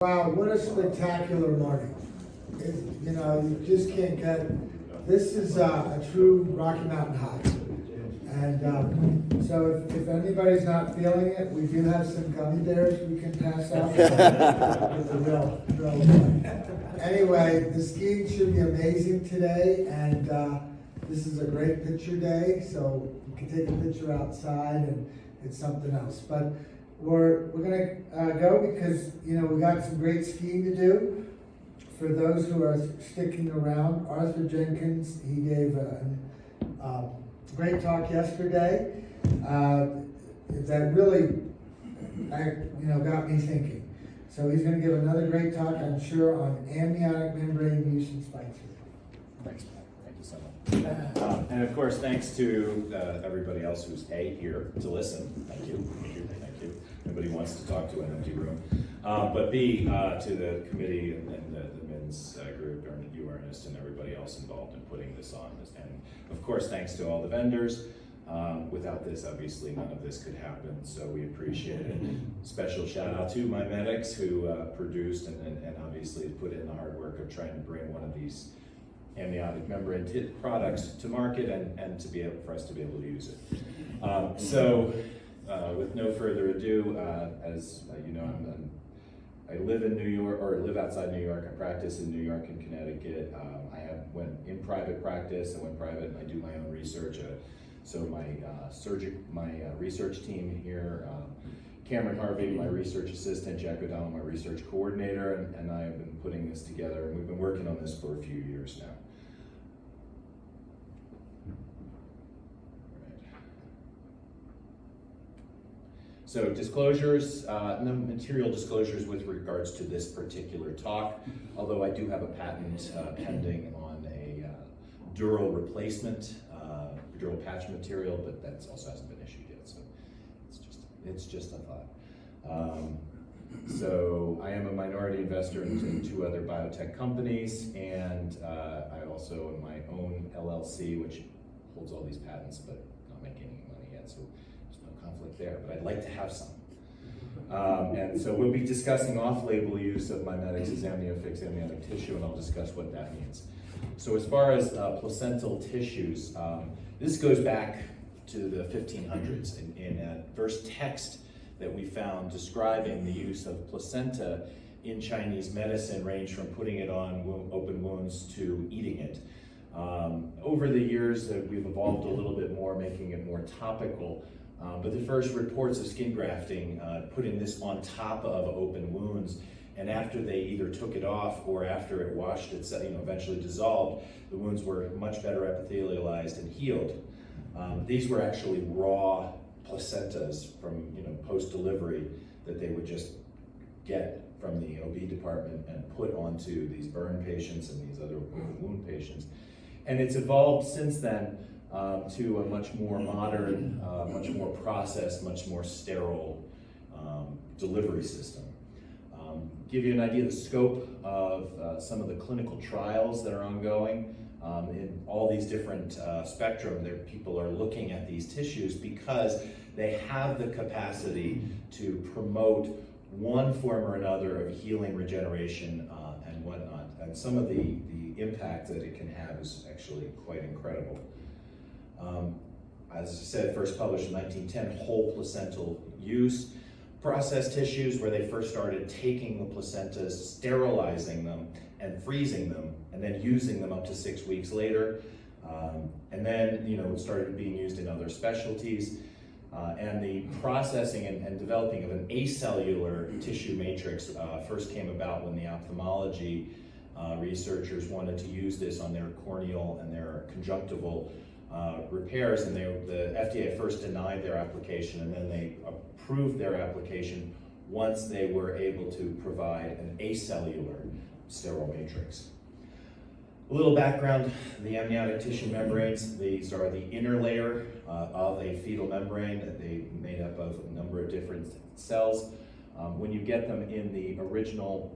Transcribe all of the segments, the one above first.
Wow, what a spectacular morning. You just can't get, this is a true Rocky Mountain high. And so if anybody's not feeling it, we do have some gummy bears we can pass out. It's a real Anyway, the skiing should be amazing today, and this is a great picture day, so you can take a picture outside and it's something else. But we're gonna go because we got some great skiing to do. For those who are sticking around, Arthur Jenkins, he gave a great talk yesterday that really got me thinking. So he's going to give another great talk, I'm sure, on amniotic membrane use in spine surgery. Thanks, Pat. Thank you so much. And of course, thanks to everybody else who's here to listen. Thank you. Nobody wants to talk to an empty room. But B, to the committee and the men's group, you, Ernest, and everybody else involved in putting this on. And of course, thanks to all the vendors. Without this, obviously, none of this could happen, so we appreciate it. Special shout out to my medics who produced and obviously put in the hard work of trying to bring one of these amniotic membrane products to market and to be able for us to be able to use it. With no further ado, as you know, I live in New York, or live outside New York. I practice in New York and Connecticut. I went in private practice. I went private and I do my own research. So my research team here, Cameron Harvey, my research assistant, Jack O'Donnell, my research coordinator, and I have been putting this together, and we've been working on this for a few years now. So disclosures, no material disclosures with regards to this particular talk, although I do have a patent pending on a dural replacement, dural patch material, but that also hasn't been issued yet, so it's just a thought. So I am a minority investor in two other biotech companies, and I also am my own LLC, which holds all these patents, but not making any money yet, so there's no conflict there, but I'd like to have some. And so we'll be discussing off-label use of MiMedx as amniotic tissue, and I'll discuss what that means. So as far as placental tissues, this goes back to the 1500s in a first text that we found describing the use of placenta in Chinese medicine ranged from putting it on open wounds to eating it. Over the years, we've evolved a little bit more, making it more topical. But the first reports of skin grafting, putting this on top of open wounds, and after they either took it off or after it washed itself, eventually dissolved, the wounds were much better epithelialized and healed. These were actually raw placentas from post-delivery that they would just get from the OB department and put onto these burn patients and these other wound patients. And it's evolved since then to a much more modern, much more processed, much more sterile delivery system. Give you an idea of the scope of some of the clinical trials that are ongoing. In all these different spectrum, people are looking at these tissues because they have the capacity to promote one form or another of healing, regeneration, and whatnot. And some of the impact that it can have is actually quite incredible. As I said, first published in 1910, whole placental use. Processed tissues, where they first started taking the placentas, sterilizing them, and freezing them, and then using them up to 6 weeks later. And then, it started being used in other specialties. And the processing and developing of an acellular tissue matrix first came about when the ophthalmology researchers wanted to use this on their corneal and their conjunctival repairs, and the FDA first denied their application, and then they approved their application once they were able to provide an acellular sterile matrix. A little background: the amniotic tissue membranes, these are the inner layer of a fetal membrane that they made up of a number of different cells. When you get them in the original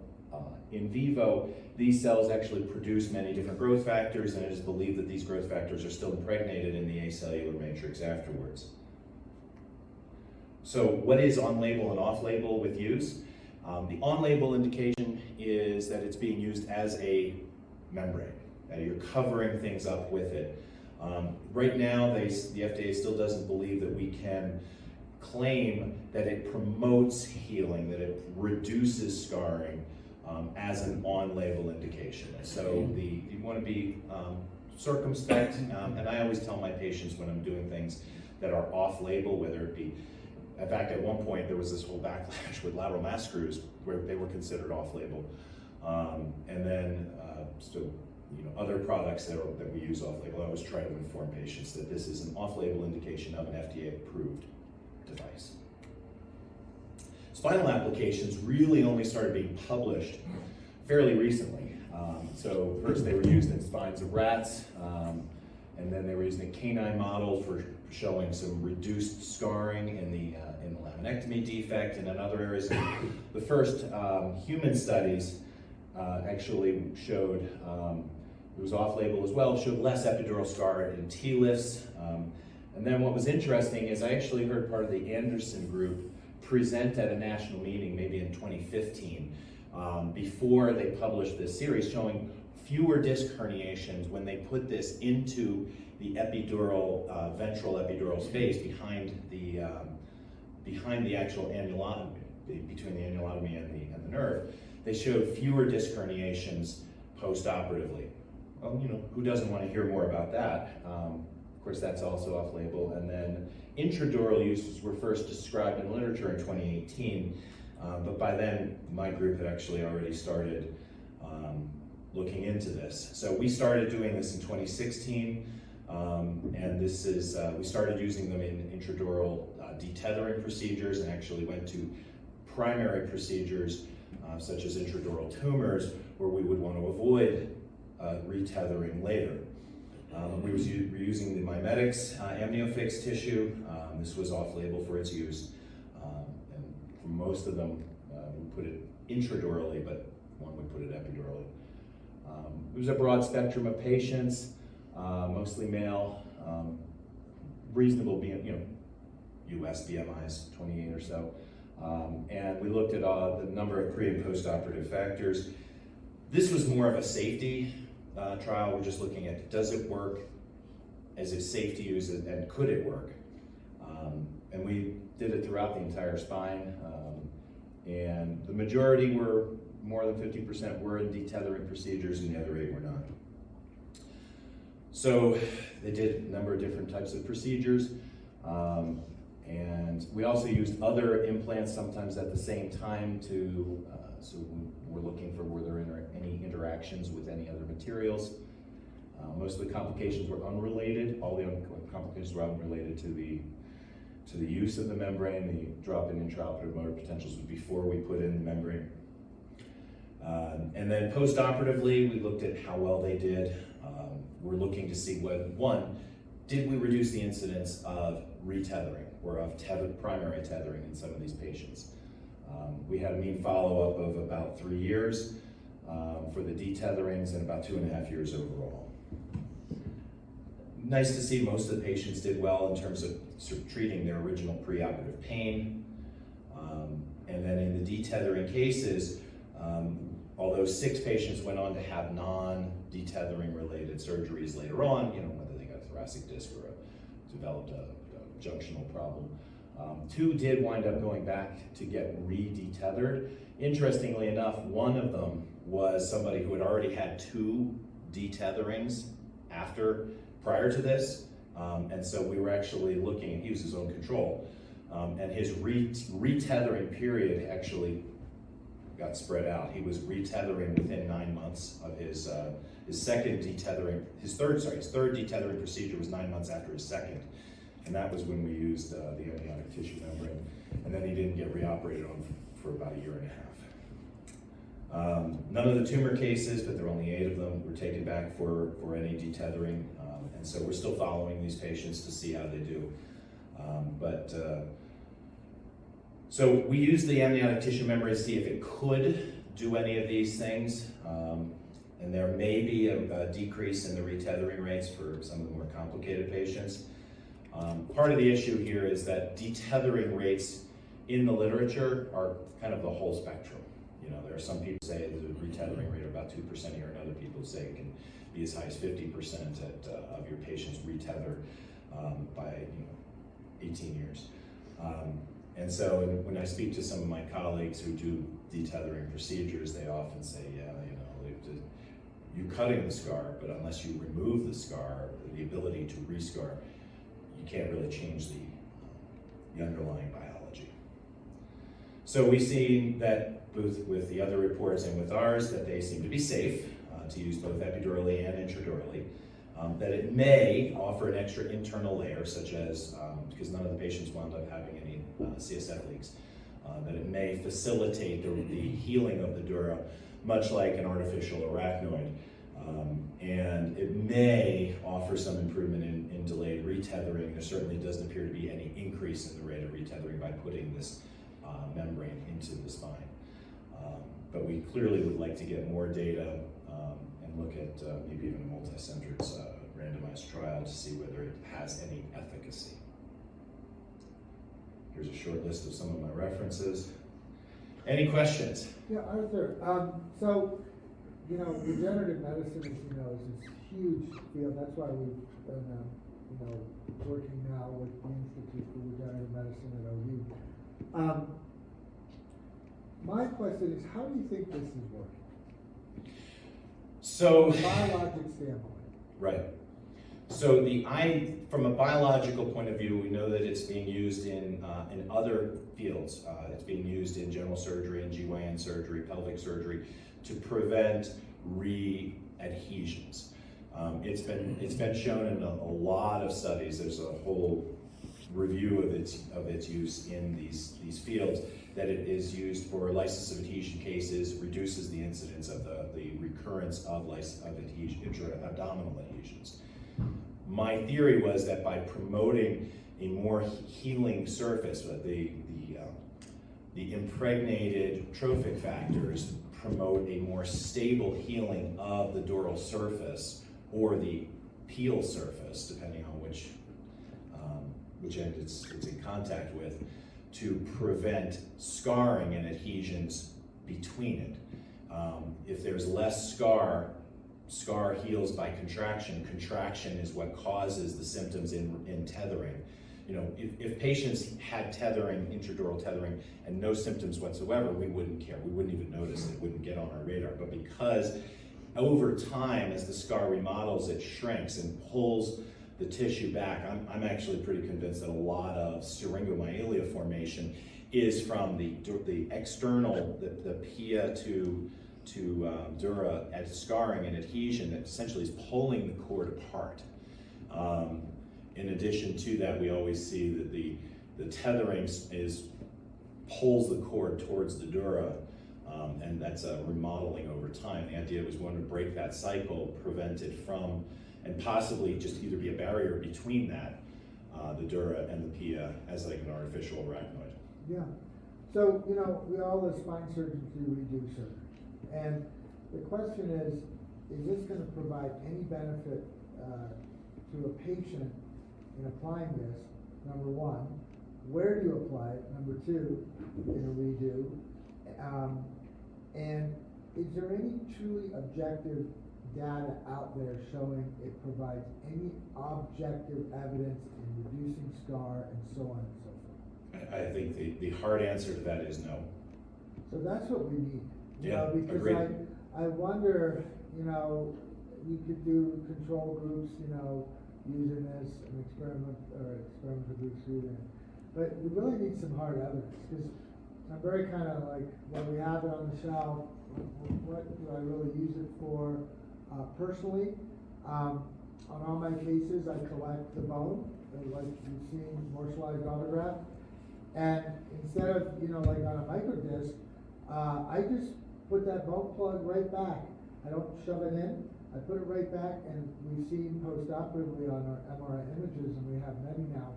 in vivo, these cells actually produce many different growth factors, and it is believed that these growth factors are still impregnated in the acellular matrix afterwards. So what is on-label and off-label with use? The on-label indication is that it's being used as a membrane. You're covering things up with it. Right now, the FDA still doesn't believe that we can claim that it promotes healing, that it reduces scarring as an on-label indication. So you want to be circumspect, and I always tell my patients when I'm doing things that are off-label, whether it be, in fact, at one point there was this whole backlash with lateral mass screws where they were considered off-label, and then other products that we use off-label. I always try to inform patients that this is an off-label indication of an FDA-approved device. Spinal applications really only started being published fairly recently. So first they were used in spines of rats, and then they were used in a canine model for showing some reduced scarring in the laminectomy defect and in other areas. The first human studies actually showed, it was off-label as well, showed less epidural scar in T-lifts. And then what was interesting is I actually heard part of the Anderson group present at a national meeting, maybe in 2015, before they published this series, showing fewer disc herniations when they put this into the epidural, ventral epidural space behind the actual annulotomy, between the annulotomy and the nerve. They showed fewer disc herniations post-operatively. Well, who doesn't want to hear more about that? Of course, that's also off-label. And then intradural uses were first described in literature in 2018, but by then my group had actually already started looking into this. So we started doing this in 2016, and this is, we started using them in intradural detethering procedures and actually went to primary procedures such as intradural tumors where we would want to avoid retethering later. We were using the mimetics amniofix tissue. This was off-label for its use. And for most of them, we put it intradurally, but one would put it epidurally. It was a broad spectrum of patients, mostly male, reasonable, US BMIs, 28 or so. And we looked at the number of pre and post-operative factors. This was more of a safety trial. We're just looking at, does it work? Is it safe to use it, and could it work? And we did it throughout the entire spine, and the majority were, more than 50% were in detethering procedures, and the other 8 were not. So they did a number of different types of procedures, and we also used other implants sometimes at the same time to, so we're looking for were there any interactions with any other materials. Most of the complications were unrelated. All the complications were unrelated to the use of the membrane. The drop in intraoperative motor potentials was before we put in the membrane. And then post-operatively, we looked at how well they did. We're looking to see one, did we reduce the incidence of retethering or of primary tethering in some of these patients? We had a mean follow-up of about 3 years for the dethetherings and about 2.5 years overall. Nice to see most of the patients did well in terms of treating their original preoperative pain. And then in the detethering cases, although 6 patients went on to have non-detethering related surgeries later on, whether they got a thoracic disc or developed a junctional problem. 2 did wind up going back to get re-detethered. Interestingly enough, one of them was somebody who had already had 2 dethetherings prior to this. And so we were actually looking, he was his own control. And his retethering period actually got spread out. He was retethering within 9 months of his second detethering, his third detethering procedure was 9 months after his second. And that was when we used the amniotic tissue membrane. And then he didn't get reoperated on for about 1.5 years. None of the tumor cases, but there were only 8 of them, were taken back for any detethering. And so we're still following these patients to see how they do. So we used the amniotic tissue membrane to see if it could do any of these things. And there may be a decrease in the retethering rates for some of the more complicated patients. Part of the issue here is that detethering rates in the literature are kind of the whole spectrum. You know, there are some people say there's a retethering rate of about 2% here, and other people say it can be as high as 50% of your patients retether by 18 years. And so when I speak to some of my colleagues who do detethering procedures, they often say, yeah, you're cutting the scar, but unless you remove the scar, the ability to rescar, you can't really change the underlying biology. So we see that both with the other reports and with ours that they seem to be safe to use both epidurally and intradurally. That it may offer an extra internal layer, such as, because none of the patients wound up having any CSF leaks, that it may facilitate the healing of the dura, much like an artificial arachnoid. And it may offer some improvement in delayed retethering. There certainly doesn't appear to be any increase in the rate of retethering by putting this membrane into the spine. But we clearly would like to get more data and look at maybe even a multi-centered randomized trial to see whether it has any efficacy. Here's a short list of some of my references. Any questions? Yeah, Arthur. So, regenerative medicine, as you know, is this huge field. That's why we've been, working now with the Institute for Regenerative Medicine at OU. My question is, how do you think this is working? So, from a biologic standpoint. Right. So from a biological point of view, we know that it's being used in other fields. It's being used in general surgery and GYN surgery, pelvic surgery, to prevent re-adhesions. It's been shown in a lot of studies. There's a whole review of its use in these fields, that it is used for lysis of adhesion cases, reduces the incidence of the recurrence of adhesion, intra-abdominal adhesions. My theory was that by promoting a more healing surface, the impregnated trophic factors promote a more stable healing of the dural surface or the peel surface, depending on which end it's in contact with, to prevent scarring and adhesions between it. If there's less scar heals by contraction. Contraction is what causes the symptoms in tethering. If patients had tethering, intradural tethering, and no symptoms whatsoever, we wouldn't care. We wouldn't even notice it. It wouldn't get on our radar. But because over time, as the scar remodels, it shrinks and pulls the tissue back, I'm actually pretty convinced that a lot of syringomyelia formation is from the external, the pia to dura at scarring and adhesion that essentially is pulling the cord apart. In addition to that, we always see that the tethering pulls the cord towards the dura, and that's a remodeling over time. The idea was one to break that cycle, prevent it from, and possibly just either be a barrier between that, the dura and the pia, as like an artificial arachnoid. Yeah. So, we all as spine surgeons do surgery. And the question is this going to provide any benefit to a patient in applying this? Number one, where do you apply it? Number two, in a redo. And is there any truly objective data out there showing it provides any objective evidence in reducing scar and so on and so forth? I think the hard answer to that is no. So that's what we need. Because agreed. I wonder, you could do control groups, using this, and experimental groups using it. But we really need some hard evidence, because I'm very kind of like, well, we have it on the shelf, what do I really use it for? Personally, on all my cases, I collect the bone, like you've seen mortualized autograft, and instead of, like on a microdisc, I just put that bone plug right back. I don't shove it in. I put it right back, and we've seen post-operatively on our MRI images, and we have many now,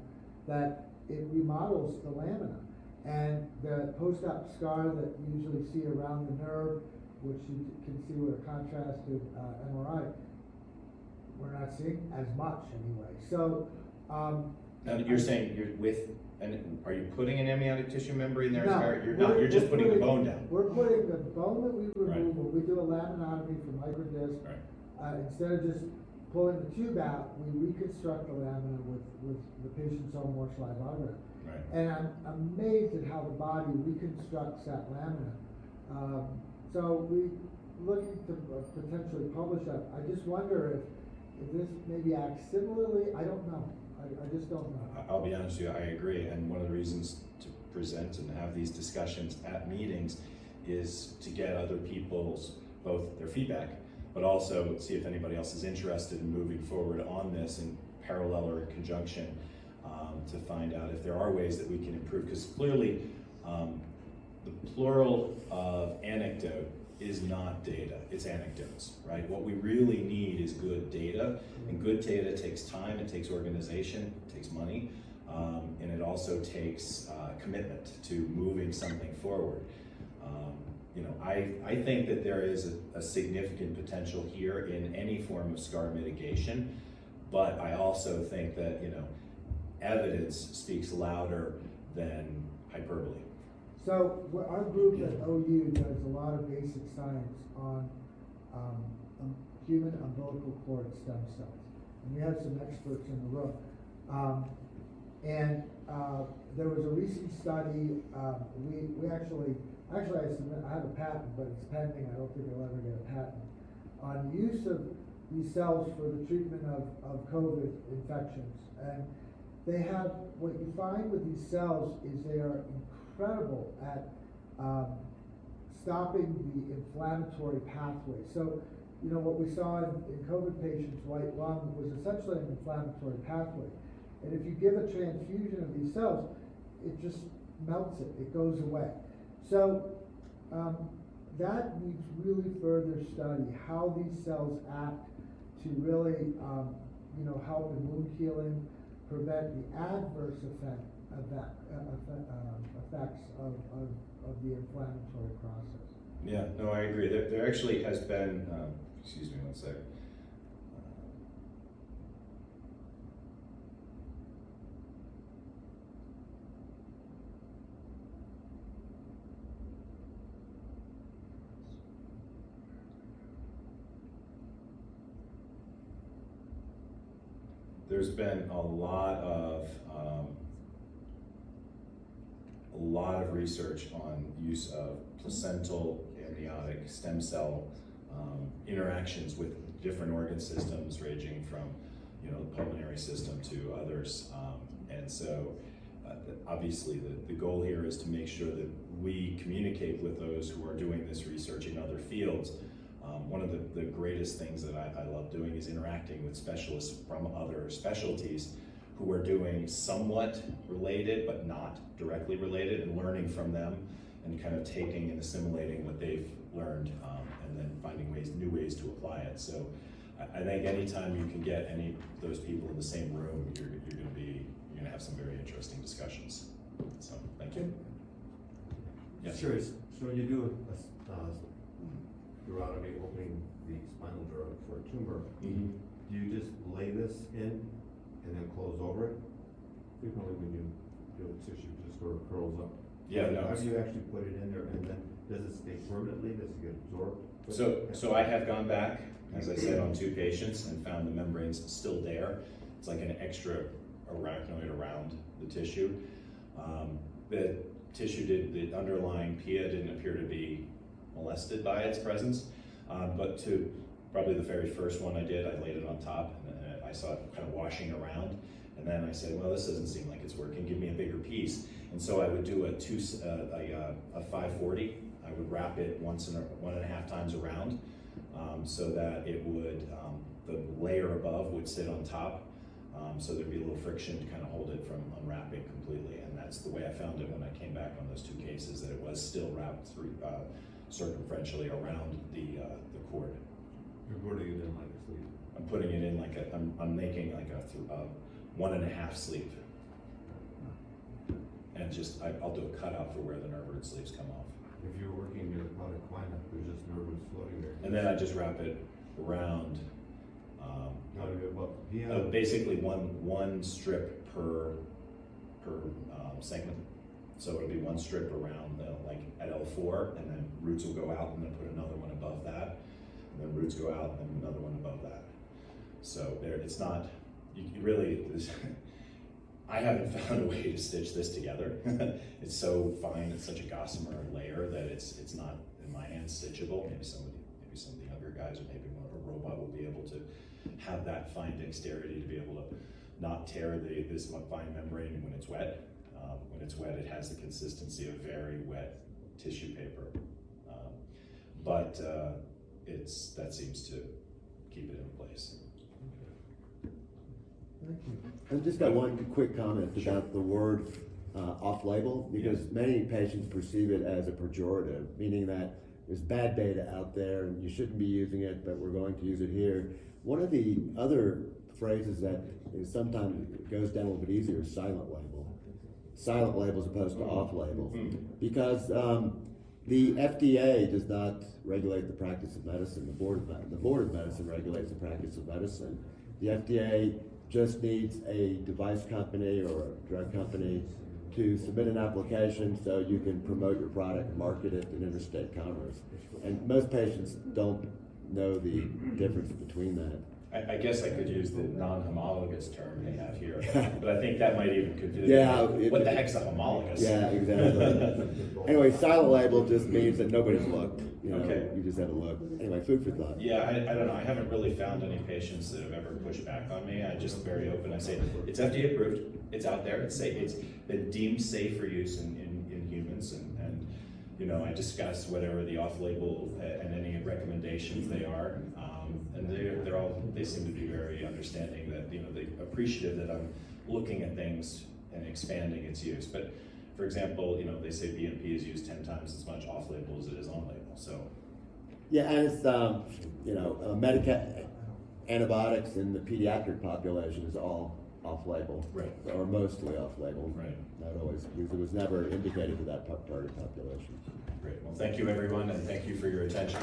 that it remodels the lamina. And the post-op scar that you usually see around the nerve, which you can see with a contrasted MRI, we're not seeing as much anyway. So And you're saying you're with, and are you putting an amniotic tissue membrane there? No, You're not, you're just putting the bone down. We're putting the bone that we Right. remove, when we do a laminotomy for microdisc, Right. instead of just pulling the tube out, we reconstruct the lamina with the patient's own mortuary algorithm. Right. And I'm amazed at how the body reconstructs that lamina. So we looking to potentially publish that. I just wonder if this maybe acts similarly. I don't know. I just don't know. I'll be honest with you, I agree, and one of the reasons to present and have these discussions at meetings is to get other people's, both their feedback, but also see if anybody else is interested in moving forward on this in parallel or in conjunction, to find out if there are ways that we can improve, because clearly the plural of anecdote is not data, it's anecdotes, right? What we really need is good data, and good data takes time, it takes organization, it takes money, and it also takes commitment to moving something forward. You know, I think that there is a significant potential here in any form of scar mitigation, but I also think that, you know, evidence speaks louder than hyperbole. So our group at OU does a lot of basic science on human umbilical cord stem cells. And we have some experts in the room. There was a recent study, we actually I have a patent, but it's pending. I don't think I'll ever get a patent on use of these cells for the treatment of COVID infections. And they have, what you find with these cells is they are incredible at stopping the inflammatory pathway. So, you know, what we saw in COVID patients, white lung, was essentially an inflammatory pathway. And if you give a transfusion of these cells, it just melts it, it goes away. So that needs really further study, how these cells act to really, you know, help in wound healing, prevent the adverse effects of the inflammatory process. Yeah, no, I agree. There actually has been, excuse me one sec. There's been a lot of research on use of placental amniotic stem cell interactions with different organ systems, ranging from, you know, the pulmonary system to others. And so obviously the goal here is to make sure that we communicate with those who are doing this research in other fields. One of the greatest things that I love doing is interacting with specialists from other specialties who are doing somewhat related but not directly related, and learning from them and kind of taking and assimilating what they've learned, and then finding new ways to apply it. So I think anytime you can get any of those people in the same room, you're gonna have some very interesting discussions. So thank you. Yes. Sure. So when you do a neurotomy, opening the spinal dural for a tumor, Mm-hmm. do you just lay this in and then close over it? Frequently when you do a tissue, it just sort of curls up. Yeah, no. How do you actually put it in there, and then does it stay permanently? Does it get absorbed? So I have gone back, as I said, on 2 patients and found the membranes still there. It's like an extra arachnoid around the tissue. The tissue the underlying PIA didn't appear to be molested by its presence, but to probably the very first one I did, I laid it on top, and I saw it kind of washing around, and then I said, well, this doesn't seem like it's working, give me a bigger piece. And so I would do a 540. I would wrap it 1.5 times around, so that it would, the layer above would sit on top, so there'd be a little friction to kind of hold it from unwrapping completely. And that's the way I found it when I came back on those 2 cases, that it was still wrapped through circumferentially around the cord. You're putting it in like a sleeve. I'm putting it in like I'm making like a 1.5 sleeve. And just, I'll do a cutout for where the nerve root sleeves come off. If you're working near the product climate, there's just nerve roots floating there. And then I just wrap it around, How do you get above the PIA? basically one strip per segment. So it'll be one strip around like at L4, and then roots will go out and then put another one above that, and then roots go out and then another one above that. So there, it's not, you really, I haven't found a way to stitch this together. It's so fine, it's such a gossamer layer that it's not, in my hands, stitchable. Maybe some of the younger guys, or maybe more of a robot, will be able to have that fine dexterity to be able to not tear this fine membrane when it's wet. When it's wet, it has the consistency of very wet tissue paper. But that seems to keep it in place. Thank you. I've just got one quick comment about the word off-label, because many patients perceive it as a pejorative, meaning that there's bad data out there and you shouldn't be using it, but we're going to use it here. One of the other phrases that is sometimes goes down a little bit easier is silent label. Silent label as opposed to off-label, because the FDA does not regulate the practice of medicine. The Board of Medicine regulates the practice of medicine. The FDA just needs a device company or a drug company to submit an application so you can promote your product and market it in interstate commerce. And most patients don't know the difference between that. I guess I could use the non-homologous term they have here, but I think that might even confuse what the heck's a homologous? Yeah, exactly. Anyway, silent label just means that nobody's looked. You know, Okay. You just haven't looked. Anyway, food for thought. Yeah, I don't know. I haven't really found any patients that have ever pushed back on me. I just very open. I say it's FDA approved. It's out there. It's safe. It's been deemed safe for use in humans, and you know, I discuss whatever the off-label and any recommendations they are, and they seem to be very understanding that, you know, they appreciative that I'm looking at things and expanding its use. But for example, you know, they say BMP is used 10 times as much off-label as it is on-label. So Yeah, and it's you know, antibiotics in the pediatric population is all off-label, right, or mostly off-label. right. Not always, because it was never indicated for that target population. Great. Well, thank you everyone, and thank you for your attention.